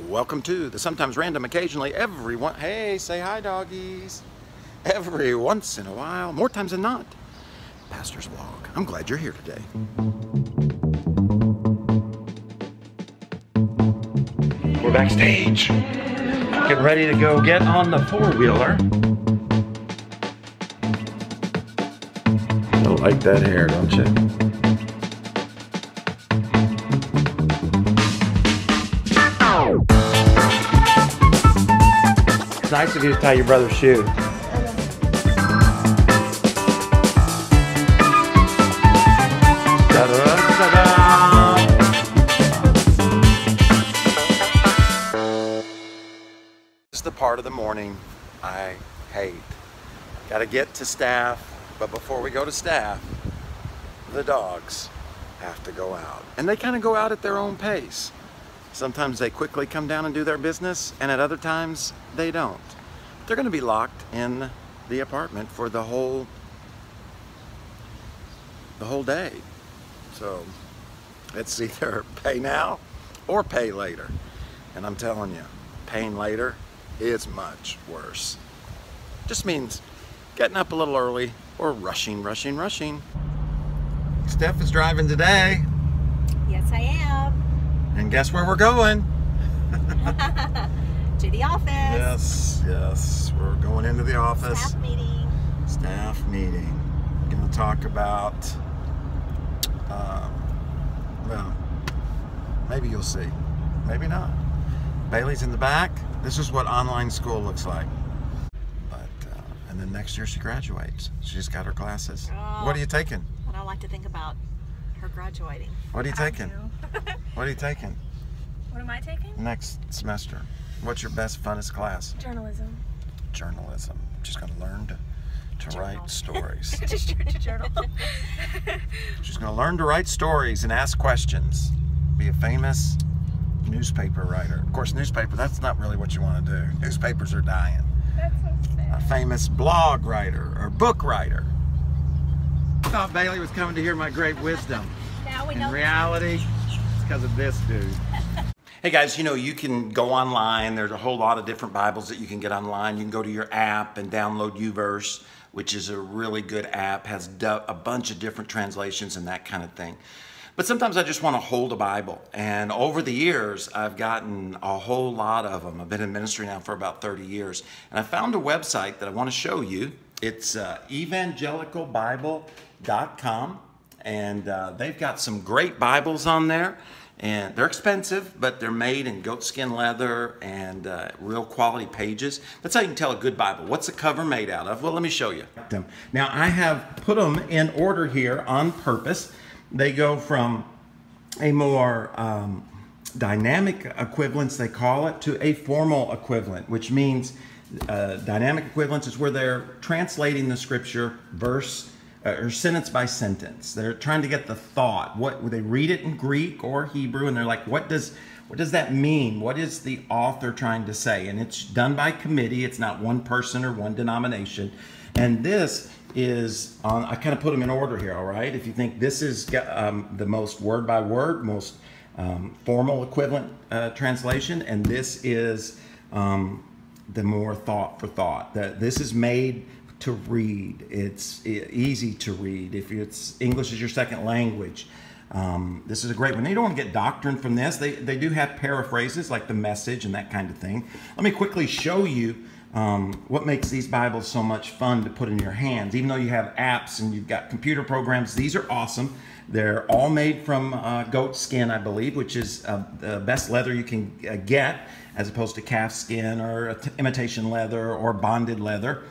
Welcome to the sometimes random, occasionally everyone. Hey, say hi, doggies. Every once in a while, more times than not, Pastor's Vlog. I'm glad you're here today. We're backstage, getting ready to go get on the four-wheeler. I like that hair, don't you? It's nice of you to tie your brother's shoe. This is the part of the morning I hate. Got to get to staff, but before we go to staff, the dogs have to go out. And they kind of go out at their own pace. Sometimes they quickly come down and do their business, and at other times they don't. They're going to be locked in the apartment for the whole day. So it's either pay now or pay later. And I'm telling you, paying later is much worse. Just means getting up a little early or rushing. Steph is driving today. Yes, I am. And guess where we're going? To the office. Yes, we're going into the office. Staff meeting. We're going to talk about, well, maybe you'll see, maybe not. Bailey's in the back. This is what online school looks like. But, and then next year she graduates. She just got her classes. Oh, what are you taking? I don't like to think about her graduating. What are you taking? What are you taking? What am I taking? Next semester. What's your best, funnest class? Journalism. Journalism. Just going to learn to write stories. Just journal. She's going to learn to write stories and ask questions. Be a famous newspaper writer. Of course, newspaper, that's not really what you want to do. Newspapers are dying. That's so sad. A famous blog writer or book writer. I thought Bailey was coming to hear my great wisdom. Now we know. In reality, it's because of this dude. Hey guys, you know, you can go online. There's a whole lot of different Bibles that you can get online. You can go to your app and download YouVerse, which is a really good app, has a bunch of different translations and that kind of thing. But sometimes I just want to hold a Bible. And over the years, I've gotten a whole lot of them. I've been in ministry now for about 30 years. And I found a website that I want to show you. It's evangelicalbible.com. And they've got some great Bibles on there. And they're expensive, but they're made in goatskin leather and real quality pages. That's how you can tell a good Bible. What's the cover made out of? Well, let me show you. Now, I have put them in order here on purpose. They go from a more dynamic equivalence, they call it, to a formal equivalent, which means dynamic equivalence is where they're translating the scripture verse or sentence by sentence. They're trying to get the thought. They read it in Greek or Hebrew, and they're like, what does that mean? What is the author trying to say? And it's done by committee. It's not one person or one denomination. And this is on, I kind of put them in order here, all right? If you think this is the most word by word, most formal equivalent translation, and this is the more thought for thought. This is made to read. It's easy to read. If it's English is your second language, this is a great one. You don't want to get doctrine from this. They do have paraphrases like the Message and that kind of thing. Let me quickly show you what makes these Bibles so much fun to put in your hands. Even though you have apps and you've got computer programs, these are awesome. They're all made from goat skin, I believe, which is the best leather you can get, as opposed to calf skin or imitation leather or bonded leather.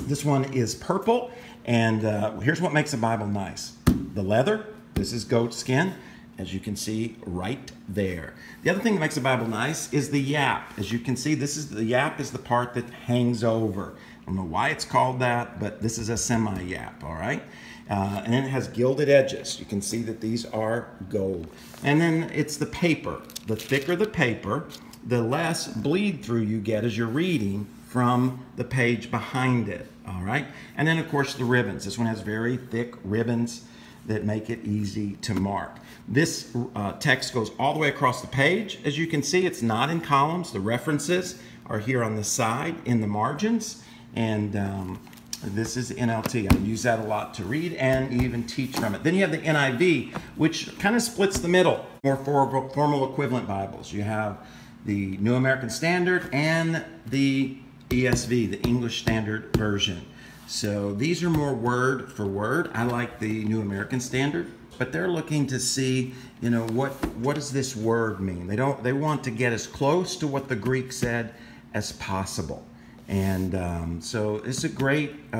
This one is purple, and here's what makes a Bible nice. The leather, this is goat skin, as you can see right there. The other thing that makes a Bible nice is the yap. As you can see, the yap is the part that hangs over. I don't know why it's called that, but this is a semi-yap, all right? And then it has gilded edges. You can see that these are gold. And then it's the paper. The thicker the paper, the less bleed through you get as you're reading from the page behind it, all right? And then, of course, the ribbons. This one has very thick ribbons. that make it easy to mark. This text goes all the way across the page. As you can see, it's not in columns. The references are here on the side in the margins. And this is NLT. I use that a lot to read and even teach from it. Then you have the NIV, which kind of splits the middle. More formal equivalent Bibles. You have the New American Standard and the ESV, the English Standard Version. So these are more word for word. I like the New American Standard, but they're looking to see, you know, what does this word mean? They want to get as close to what the Greek said as possible. And so it's a great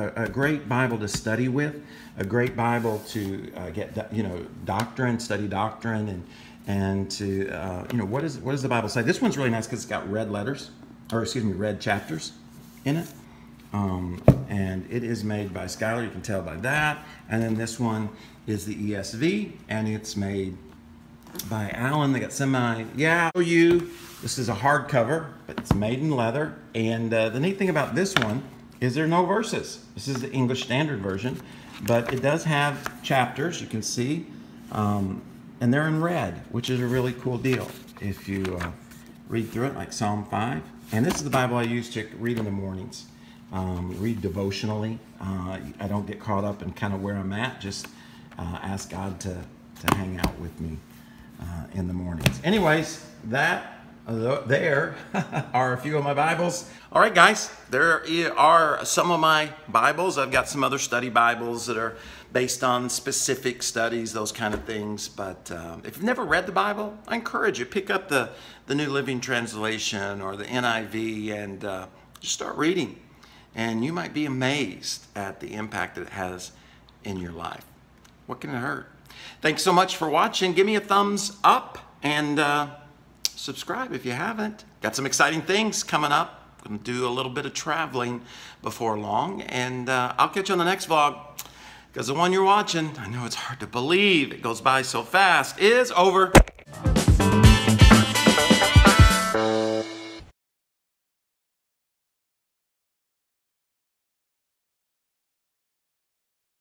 Bible to study with, a great Bible to get, you know, doctrine, study doctrine, and to, you know, what does the Bible say? This one's really nice because it's got red letters, or excuse me, red chapters in it. And it is made by Schuyler, you can tell by that. And then this one is the ESV, and it's made by Allen. They got this is a hardcover, but it's made in leather. And the neat thing about this one is there are no verses. This is the English Standard Version, but it does have chapters, you can see, and they're in red, which is a really cool deal if you read through it, like Psalm 5. And this is the Bible I use to read in the mornings. Read devotionally. I don't get caught up in kind of where I'm at. Just ask God to hang out with me in the mornings. Anyways, there are a few of my Bibles. All right, guys, there are some of my Bibles. I've got some other study Bibles that are based on specific studies, those kind of things. But if you've never read the Bible, I encourage you, pick up the New Living Translation or the NIV and just start reading. And you might be amazed at the impact that it has in your life. What can it hurt? Thanks so much for watching. Give me a thumbs up and subscribe if you haven't. Got some exciting things coming up. Going to do a little bit of traveling before long. And I'll catch you on the next vlog. Because the one you're watching, I know it's hard to believe, it goes by so fast, is over.